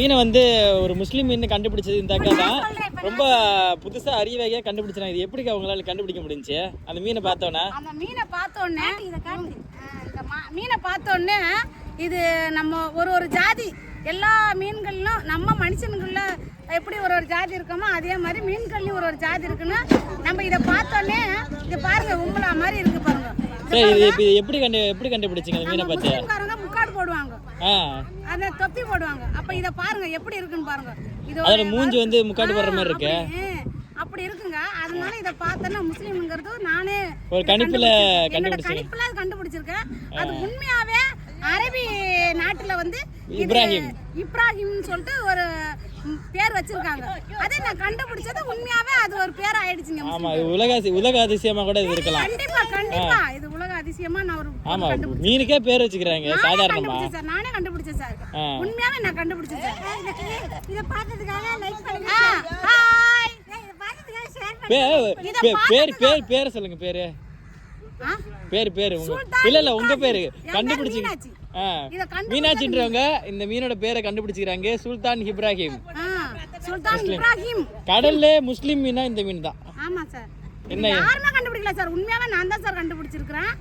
மீனை வந்து ஒரு முஸ்லீம் மீன் கண்டுபிடிச்சது இந்த அக்கா தான். ரொம்ப புதுசா அரியவகையா கண்டுபிடிச்சாங்க. இது எப்படி அவங்களால கண்டுபிடிக்க முடிஞ்சுச்சு? அந்த மீனை பார்த்தோன்னே மீனை பார்த்தோன்னே இது நம்ம ஒரு ஜாதி, எல்லா மீன்களிலும் நம்ம மனுஷனுக்குள்ள எப்படி ஒரு ஜாதி இருக்கோமோ அதே மாதிரி மீன்கள்லையும் ஒரு ஜாதி இருக்குன்னு நம்ம இதை பார்த்தோன்னே இது பாருங்க உங்களா மாதிரி இருக்கு பாருங்க. இது எப்படி கண்டுபிடிச்சிங்க அந்த மீனை பார்த்து? முக்காடு போடுவாங்க, அந்த தொப்பி போடுவாங்க. அப்ப இத பாருங்க எப்படி இருக்குன்னு பாருங்க. இது மூஞ்சி வந்து முக்காடு போடுற மாதிரி இருக்கு, அப்படி இருக்குங்க. அதனால இத பார்த்தா முஸ்லீம்ங்கிறது நானே ஒரு கணிப்புல கண்டுபிடிச்சிருக்கேன். அது உண்மையாவே அரபி நாட்டுல வந்து இப்ராஹிம் சொல்லிட்டு ஒரு பேர் வச்சிருக்காங்க. அதை நான் கண்டுபிடிச்சது உண்மையாவே அது ஒரு பேர் ஆயிடுச்சுங்க. ஆமா, உலக அதிசயமா கூட இது இருக்கலாம். கண்டிப்பா இது உலக அதிசயமா நான் ஒரு ஆமா மீனுக்கே பேர் வச்சிருக்காங்க சாதாரணமா. நானே கண்டுபிடிச்சேன் சார், உண்மையாவே நான் கண்டுபிடிச்சேன் சார். இத பார்த்ததுக்காக லைக் பண்ணுங்க. ஹாய், இத பார்த்ததுக்காக ஷேர் பண்ணுங்க. பேர் சொல்லுங்க. பேர் இல்ல உங்க பேரு கண்டுபிடிச்சீங்க. மீனாட்சின்றவங்க இந்த மீனோட பேரை கண்டுபிடிச்சிக்கிறாங்க. சுல்தான் இப்ராஹிம். கடல்ல முஸ்லிம் மீனா இந்த மீன் தான். ஆமா சார், என்ன யாருமே கண்டுபிடிக்கல சார், உண்மையாவே நான் தான் சார் கண்டுபிடிச்சிருக்கேன்.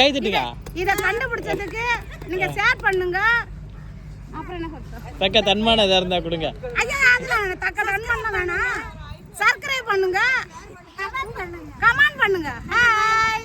கை தட்டுங்க. இத கண்டுபிடிச்சதுக்கு நீங்க ஷேர் பண்ணுங்க. அப்புறம் என்ன சொல்றது, தக்க தன்மான இதா இருந்தா கொடுங்க. ஐயா அதெல்லாம் தக்க தன்மான வேணாம், சப்ஸ்கிரைப் பண்ணுங்க, கமெண்ட் பண்ணுங்க. ஹாய்.